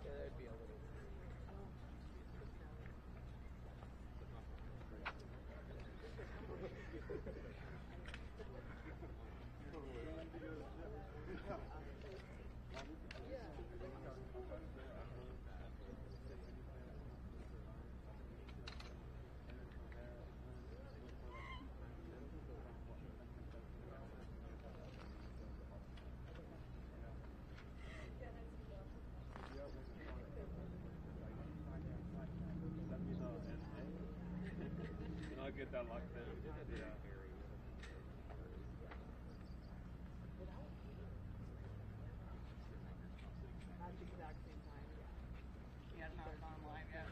there'd be a little. I'll get that locked in. Yeah. At the exact same time, yeah. Yeah, not online yet.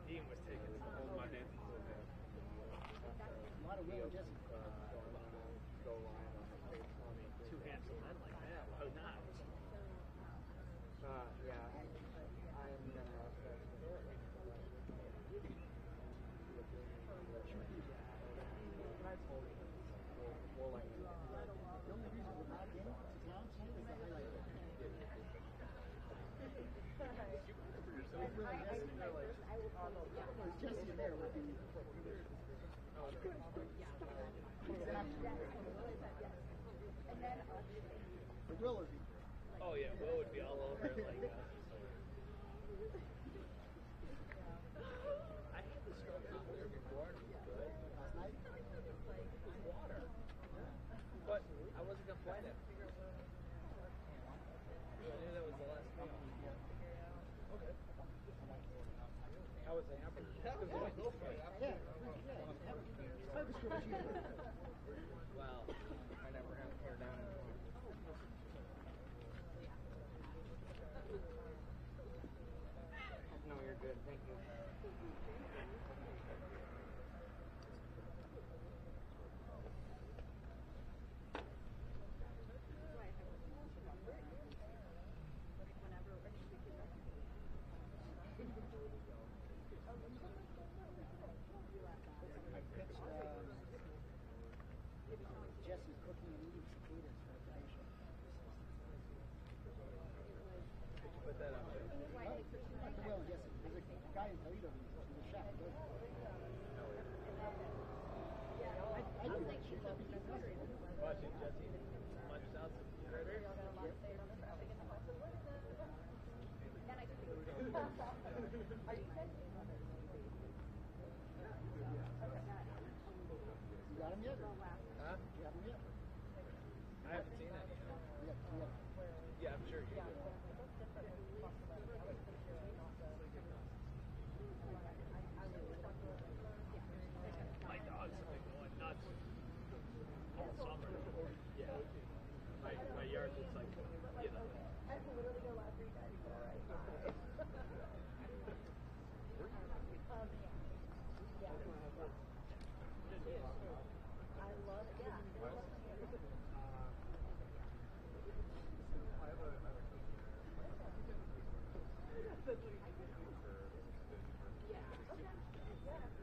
Dean was taking my dancing so bad. A lot of Will and Jesse. Go line on the face on me. Two handsome men like that. Why not? Yeah. I'm gonna ask that. I told you. We'll let you know. The only reason we're not getting to town tonight is the highlight. It really doesn't feel like there's Jesse there would be. Oh, it's good. Exactly. The Will would be. Oh yeah, Will would be all over it like that. I had the stroke out there before and it was good. Last night? It was water. But I wasn't complaining. I knew that was the last meal. Okay. How was the hamburger? That was Yeah. Well, I never had hair down in No, you're good. Thank you. I pitched Jesse cooking and eating cicadas for information. Did you put that on there? Not the Will and Jesse. There's a guy in Toledo who's a chef. I do that shit. That'd be fantastic. Watching Jesse munch out some critters. Are you yards, it's like, you know. I literally go last 3 times before I die. I love it. Yeah.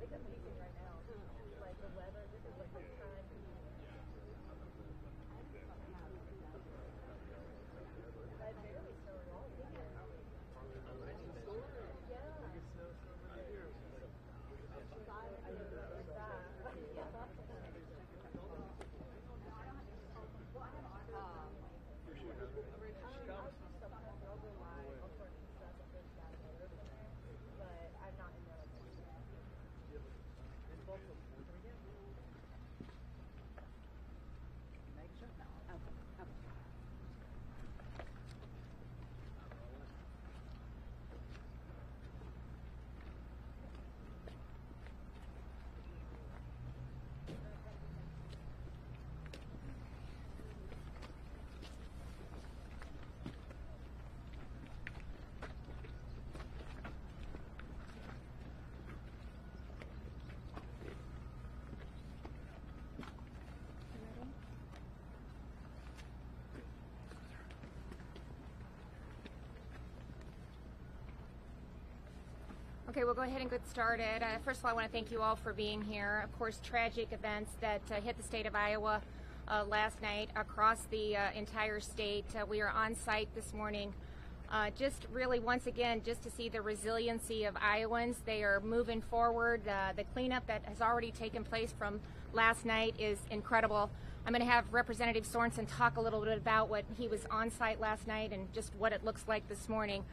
It's amazing right now. Like the weather, this is like the time. I barely snowed at all. Yeah. But I'm not in there like Okay, we'll go ahead and get started. First of all, I want to thank you all for being here. Of course, tragic events that hit the state of Iowa last night across the entire state. We are on site this morning just really, once again, just to see the resiliency of Iowans. They are moving forward. The cleanup that has already taken place from last night is incredible. I'm going to have Representative Sorensen talk a little bit about what he was on site last night and just what it looks like this morning.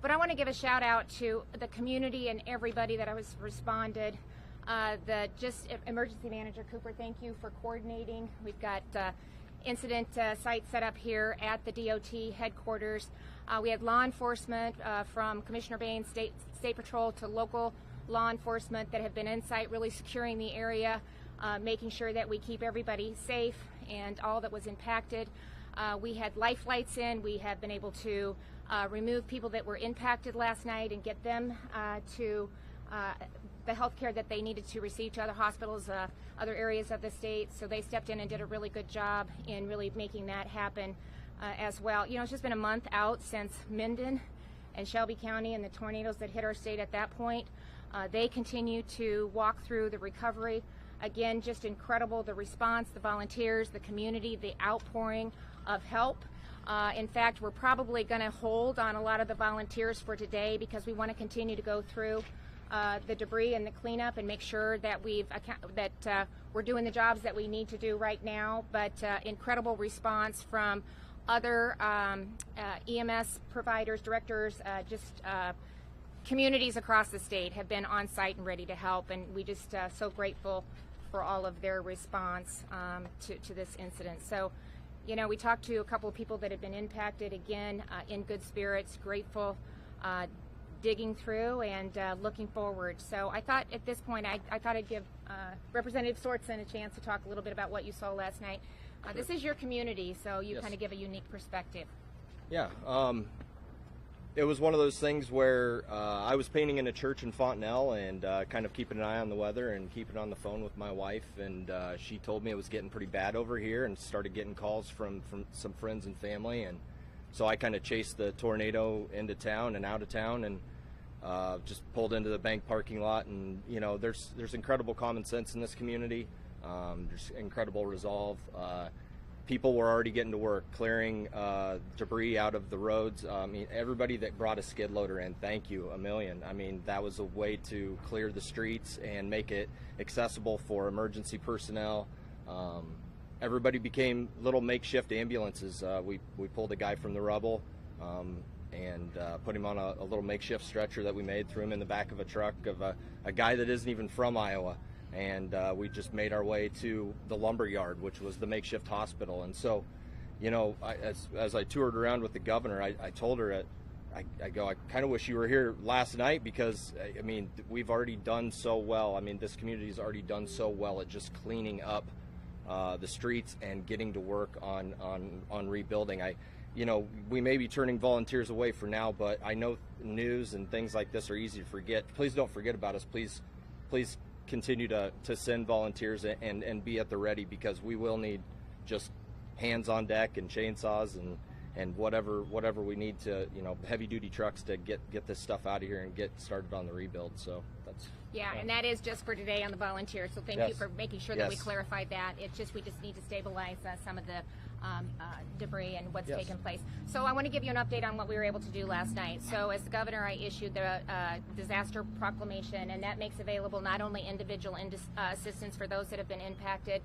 But I want to give a shout out to the community and everybody that has responded. Emergency Manager Cooper, thank you for coordinating. We've got incident site set up here at the DOT headquarters. We had law enforcement from Commissioner Bain, State Patrol to local law enforcement that have been in site, really securing the area, making sure that we keep everybody safe and all that was impacted. We had life flights in. We have been able to remove people that were impacted last night and get them to the health care that they needed to receive to other hospitals, other areas of the state. So they stepped in and did a really good job in really making that happen as well. You know, it's just been a month out since Minden and Shelby County and the tornadoes that hit our state at that point. They continue to walk through the recovery. Again, just incredible, the response, the volunteers, the community, the outpouring of help. In fact, we're probably going to hold on a lot of the volunteers for today because we want to continue to go through the debris and the cleanup and make sure that we're doing the jobs that we need to do right now. But incredible response from other EMS providers, directors, communities across the state have been on site and ready to help, and we just so grateful for all of their response to this incident. So, you know, we talked to a couple of people that have been impacted, again, in good spirits, grateful, digging through and looking forward. So I thought at this point, I thought I'd give Representative Sorensen a chance to talk a little bit about what you saw last night. This is your community, so you kind of give a unique perspective. Yeah, it was one of those things where I was painting in a church in Fontenelle and kind of keeping an eye on the weather and keeping on the phone with my wife, and she told me it was getting pretty bad over here and started getting calls from some friends and family, and so I kind of chased the tornado into town and out of town and just pulled into the bank parking lot. And you know, there's incredible common sense in this community. There's incredible resolve. People were already getting to work clearing debris out of the roads. I mean, everybody that brought a skid loader in, thank you a million. I mean, that was a way to clear the streets and make it accessible for emergency personnel. Everybody became little makeshift ambulances. We pulled a guy from the rubble and put him on a little makeshift stretcher that we made, threw him in the back of a truck of a guy that isn't even from Iowa. And we just made our way to the lumber yard, which was the makeshift hospital. And so, you know, as I toured around with the governor, I told her, I kind of wish you were here last night because, I mean, we've already done so well. I mean, this community has already done so well at just cleaning up the streets and getting to work on rebuilding. We may be turning volunteers away for now, but I know news and things like this are easy to forget. Please don't forget about us. Please continue to send volunteers and be at the ready, because we will need just hands on deck and chainsaws and whatever we need to, heavy duty trucks to get this stuff out of here and get started on the rebuild. So that's. Yeah, and that is just for today on the volunteers. So thank you for making sure that we clarified that. We just need to stabilize some of the debris and what's taken place. So I want to give you an update on what we were able to do last night. So as the governor, I issued the disaster proclamation, and that makes available not only individual assistance for those that have been impacted,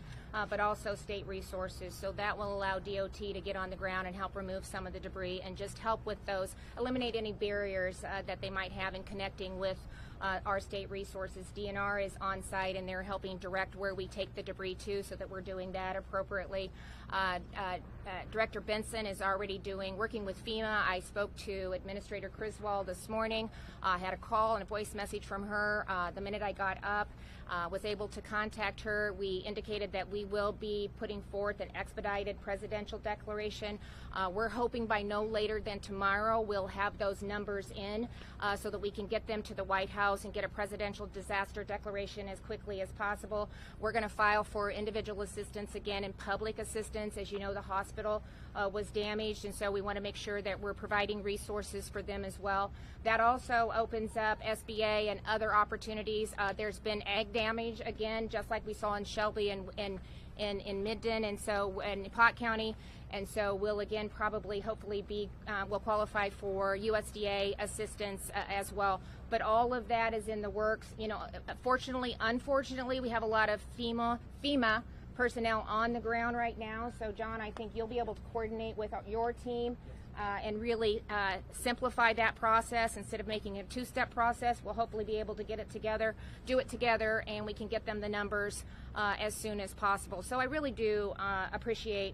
but also state resources. So that will allow DOT to get on the ground and help remove some of the debris and just help with those, eliminate any barriers that they might have in connecting with our state resources. DNR is on site, and they're helping direct where we take the debris to, so that we're doing that appropriately. Director Benson is already working with FEMA. I spoke to Administrator Criswell this morning. I had a call and a voice message from her the minute I got up. Was able to contact her. We indicated that we will be putting forth an expedited presidential declaration. We're hoping by no later than tomorrow we'll have those numbers in so that we can get them to the White House and get a presidential disaster declaration as quickly as possible. We're going to file for individual assistance again and public assistance. As you know, the hospital was damaged, and so we want to make sure that we're providing resources for them as well. That also opens up SBA and other opportunities. There's been ag damage again, just like we saw in Shelby and in Midden, and so in Pot County, and so we'll again hopefully will qualify for USDA assistance as well. But all of that is in the works. Unfortunately, we have a lot of FEMA personnel on the ground right now. So John, I think you'll be able to coordinate with your team and really simplify that process. Instead of making it a two-step process, we'll hopefully be able to do it together, and we can get them the numbers as soon as possible. So I really do appreciate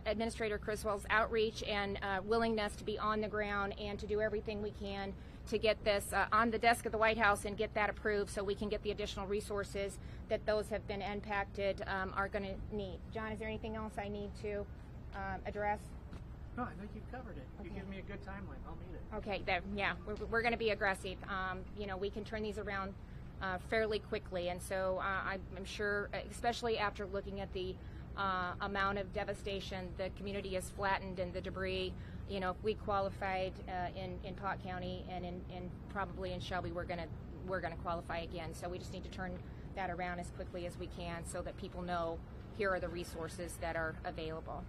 Administrator Criswell's outreach and willingness to be on the ground and to do everything we can to get this on the desk of the White House and get that approved, so we can get the additional resources that those have been impacted are going to need. John, is there anything else I need to address? No, I think you've covered it. You give me a good timeline, I'll meet it. Okay, we're going to be aggressive. We can turn these around fairly quickly, and so I'm sure, especially after looking at the amount of devastation, the community is flattened and the debris. If we qualified in Pot County and in probably in Shelby, we're gonna qualify again. So we just need to turn that around as quickly as we can, so that people know here are the resources that are available.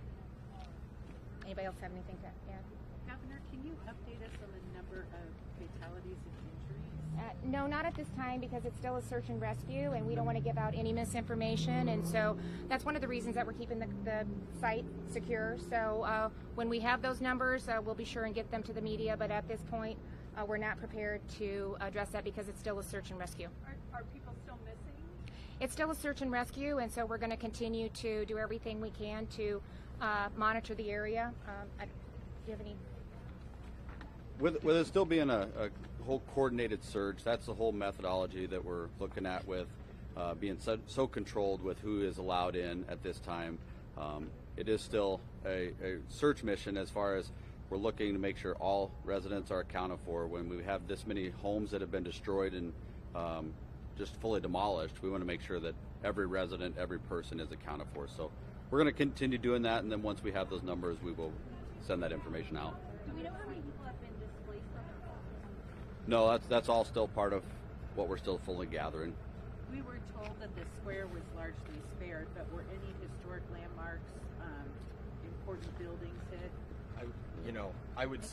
Anybody else have anything to add? Governor, can you update us on the number of fatalities and injuries? No, not at this time, because it's still a search and rescue, and we don't want to give out any misinformation, and so that's one of the reasons that we're keeping the site secure. So when we have those numbers, we'll be sure and get them to the media, but at this point, we're not prepared to address that because it's still a search and rescue. Are people still missing? It's still a search and rescue, and so we're going to continue to do everything we can to monitor the area. Do you have any? With it still being a whole coordinated search, that's the whole methodology that we're looking at, with being so controlled with who is allowed in at this time. It is still a search mission, as far as we're looking to make sure all residents are accounted for. When we have this many homes that have been destroyed and just fully demolished, we want to make sure that every resident, every person is accounted for. So we're going to continue doing that, and then once we have those numbers, we will send that information out. Do we know how many people have been displaced from their homes? No, that's all still part of what we're still fully gathering. We were told that the square was largely spared, but were any historic landmarks, important buildings hit? I would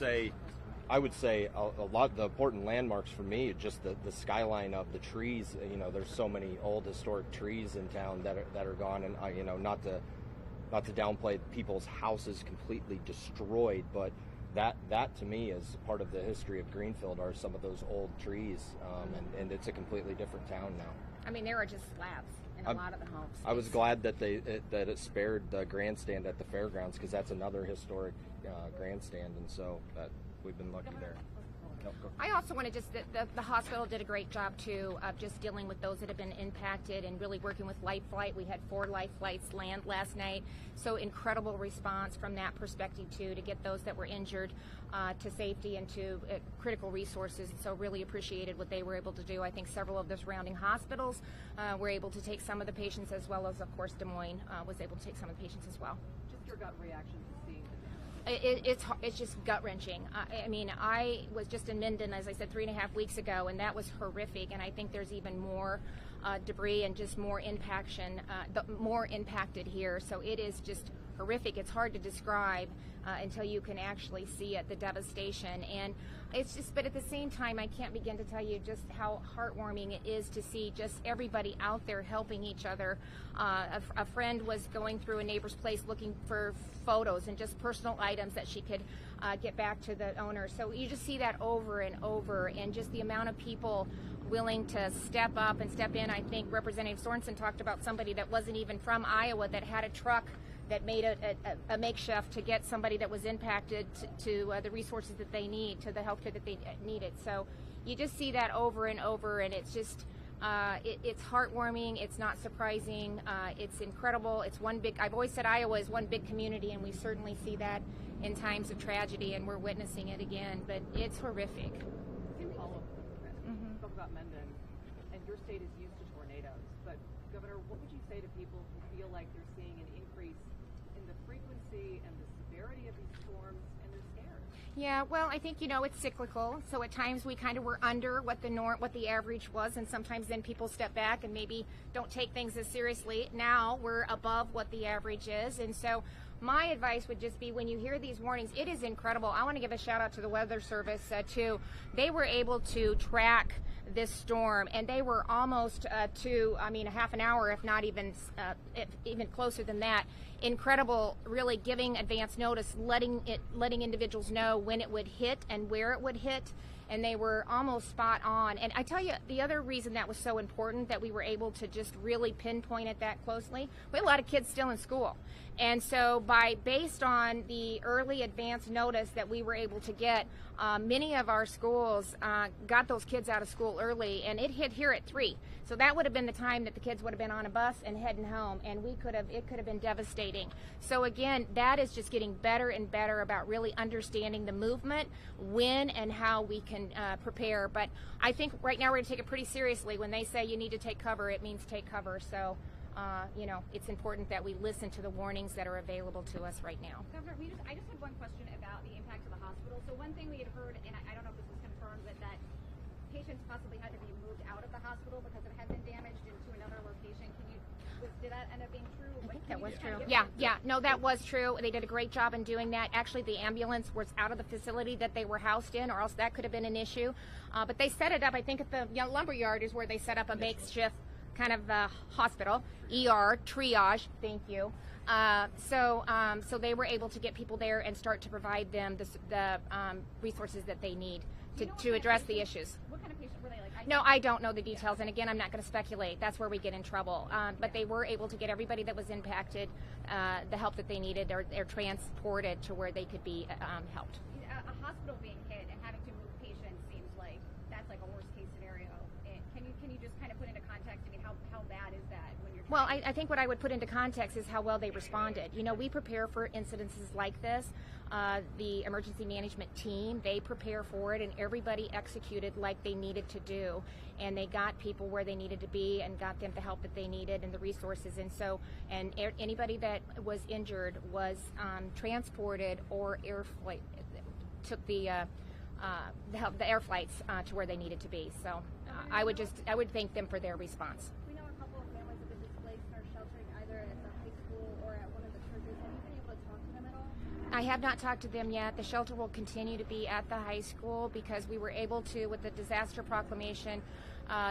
say a lot of the important landmarks for me are just the skyline of the trees. There's so many old historic trees in town that are gone, and not to downplay people's houses completely destroyed, but that to me is part of the history of Greenfield, are some of those old trees, and it's a completely different town now. I mean, there are just slabs in a lot of the homes. I was glad that it spared the grandstand at the fairgrounds, because that's another historic grandstand, and so that we've been lucky there. I also want to just, the hospital did a great job too of just dealing with those that have been impacted and really working with Life Flight. We had 4 Life Flights land last night, so incredible response from that perspective too, to get those that were injured to safety and to critical resources. So really appreciated what they were able to do. I think several of the surrounding hospitals were able to take some of the patients, as well as of course Des Moines was able to take some of the patients as well. Just your gut reaction to seeing It's just gut-wrenching. I mean, I was just in Minden, as I said, 3.5 weeks ago, and that was horrific. And I think there's even more debris and just more more impacted here. So it is just horrific. It's hard to describe until you can actually see it, the devastation. And it's just, but at the same time, I can't begin to tell you just how heartwarming it is to see just everybody out there helping each other. A friend was going through a neighbor's place looking for photos and just personal items that she could get back to the owner. So you just see that over and over, and just the amount of people willing to step up and step in. I think Representative Sorensen talked about somebody that wasn't even from Iowa that had a truck that made a makeshift to get somebody that was impacted to the resources that they need, to the health care that they needed. So you just see that over and over, and it's just it's heartwarming. It's not surprising. It's incredible. It's one big, I've always said Iowa is one big community, and we certainly see that in times of tragedy, and we're witnessing it again, but it's horrific. Talk about Menden, and your state is used to tornadoes, but Governor, what would you say to people who feel like they're seeing an increase in the frequency and the severity of these storms, and they're scared? Yeah, well, I think, it's cyclical. So at times we kind of were under what the average was, and sometimes then people step back and maybe don't take things as seriously. Now we're above what the average is, and so my advice would just be, when you hear these warnings, it is incredible. I want to give a shout out to the Weather Service too. They were able to track this storm, and they were almost to a half an hour, if not even closer than that. Incredible, really giving advance notice, letting individuals know when it would hit and where it would hit, and they were almost spot on. And I tell you, the other reason that was so important, that we were able to just really pinpoint it that closely, we had a lot of kids still in school. And so based on the early advance notice that we were able to get, many of our schools got those kids out of school early, and it hit here at 3. So that would have been the time that the kids would have been on a bus and heading home, and it could have been devastating. So again, that is just getting better and better about really understanding the movement, when and how we can prepare. But I think right now we're going to take it pretty seriously. When they say you need to take cover, it means take cover. So it's important that we listen to the warnings that are available to us right now. Governor, I just had one question about the impact of the hospital. So one thing we had heard, and I don't know if this was confirmed, but that patients possibly had to be moved out of the hospital because it had been damaged into another location. Did that end up being true? I think that was true. Yeah. No, that was true. They did a great job in doing that. Actually, the ambulance was out of the facility that they were housed in, or else that could have been an issue. But they set it up, I think at the lumberyard is where they set up a makeshift kind of hospital, ER, triage, thank you. So they were able to get people there and start to provide them the resources that they need to address the issues. What kind of patient were they like? No, I don't know the details, and again, I'm not going to speculate. That's where we get in trouble. But they were able to get everybody that was impacted the help that they needed, or transported to where they could be helped. A hospital being hit and having to move patients seems like that's like a worst case scenario. Can you just kind of put into context? I mean, how bad is that when you're? Well, I think what I would put into context is how well they responded. We prepare for incidences like this. The emergency management team, they prepare for it, and everybody executed like they needed to do. And they got people where they needed to be and got them the help that they needed and the resources. And anybody that was injured was transported or took the air flights to where they needed to be. So I would thank them for their response. We know a couple of families have been displaced and are sheltering either at the high school or at one of the churches. Have you been able to talk to them at all? I have not talked to them yet. The shelter will continue to be at the high school because we were able to, with the disaster proclamation,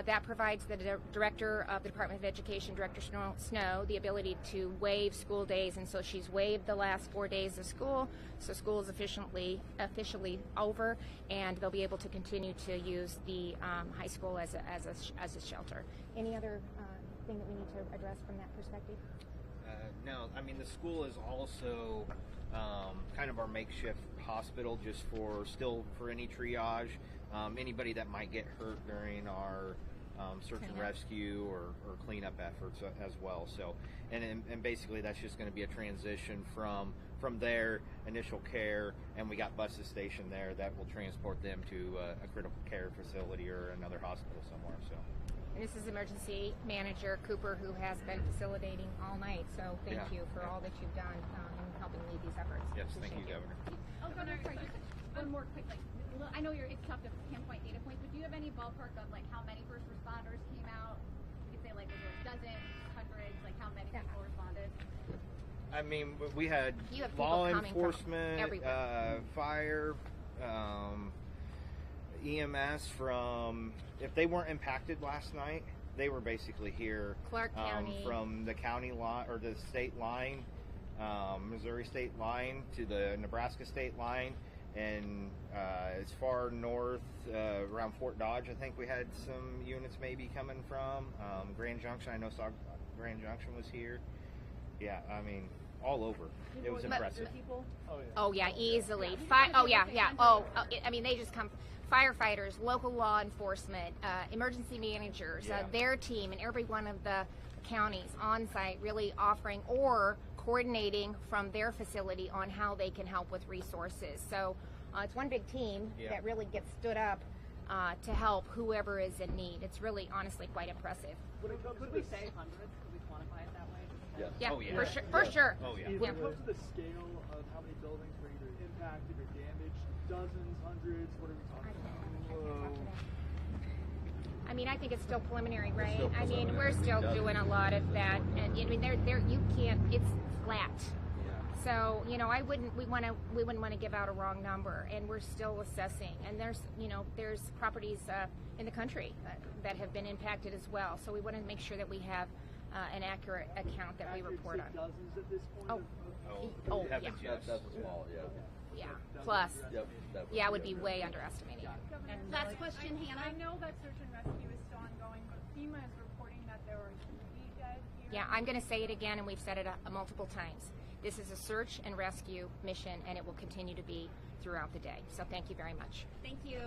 that provides the director of the Department of Education, Director Snow, the ability to waive school days, and so she's waived the last 4 days of school. So school is officially over, and they'll be able to continue to use the high school as a shelter. Any other thing that we need to address from that perspective? No, I mean the school is also kind of our makeshift hospital, just for any triage. anybody that might get hurt during our search and rescue or cleanup efforts as well. So, and basically that's just going to be a transition from their initial care, and we got buses stationed there that will transport them to a critical care facility or another hospital somewhere. So. And this is Emergency Manager Cooper, who has been facilitating all night. So thank you for all that you've done in helping lead these efforts. Yes, thank you, Governor. Oh, Governor, sorry, just one more quick, I know it's tough to pinpoint data points, but do you have any ballpark of how many first responders came out? You could say was there dozens, hundreds, how many people responded? I mean, we had law enforcement, fire, EMS if they weren't impacted last night, they were basically here Clark County. From the county line or the state line, Missouri state line to the Nebraska state line, and as far north around Fort Dodge, I think we had some units maybe coming from Grand Junction. I know Grand Junction was here. Yeah, I mean, all over. It was impressive. Oh yeah, easily. I mean, they just come. Firefighters, local law enforcement, emergency managers, their team, and every one of the counties on site really offering or coordinating from their facility on how they can help with resources. So it's one big team that really gets stood up to help whoever is in need. It's really, honestly, quite impressive. Could we say hundreds? Could we quantify it that way? Yeah, oh, yeah. For sure. Oh, yeah. When it comes to the scale of how many buildings were either impacted or damaged, dozens, hundreds, what are we talking about? I mean, I think it's still preliminary, right? I mean, we're still doing a lot of that, and I mean, you can't. It's flat. So we wouldn't want to give out a wrong number, and we're still assessing. And there's properties in the country that have been impacted as well. So we want to make sure that we have an accurate account that we report on. Dozens at this point. That's small, Yeah, plus. Yep. Yeah, it would be way underestimating. And last question, Hannah. I know that search and rescue is still ongoing, but FEMA is reporting that there were 3 dead here. Yeah, I'm going to say it again, and we've said it multiple times. This is a search and rescue mission, and it will continue to be throughout the day. So thank you very much. Thank you.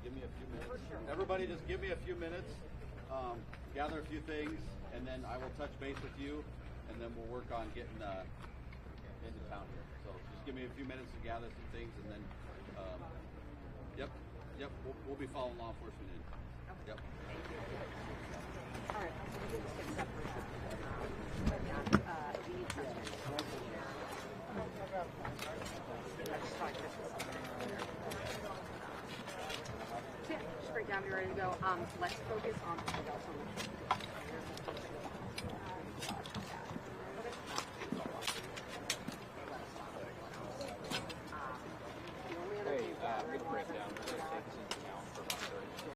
Give me a few minutes. Everybody just give me a few minutes, gather a few things, and then I will touch base with you, and then we'll work on getting into town here. So just give me a few minutes to gather some things, and then, we'll be following law enforcement in. Yep. All right, so we can just get set for that. We need to straight down, be ready to go. Let's focus on